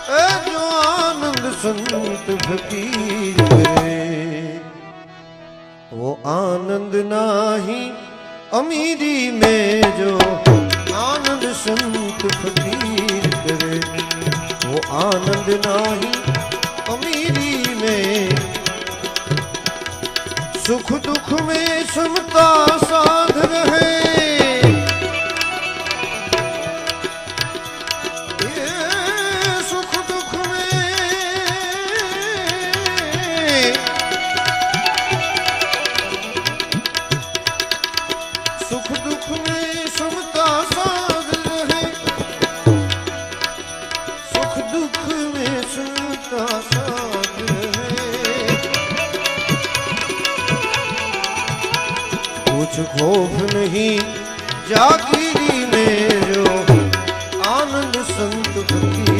जो आनंद संत फकीर करे, वो आनंद नाही अमीरी में। जो आनंद संत फकीर करे, वो आनंद नाही अमीरी में। सुख दुख में समता साध रहे, कुछ खौफ नहीं जागीरी में। जो आनंद संत फकीर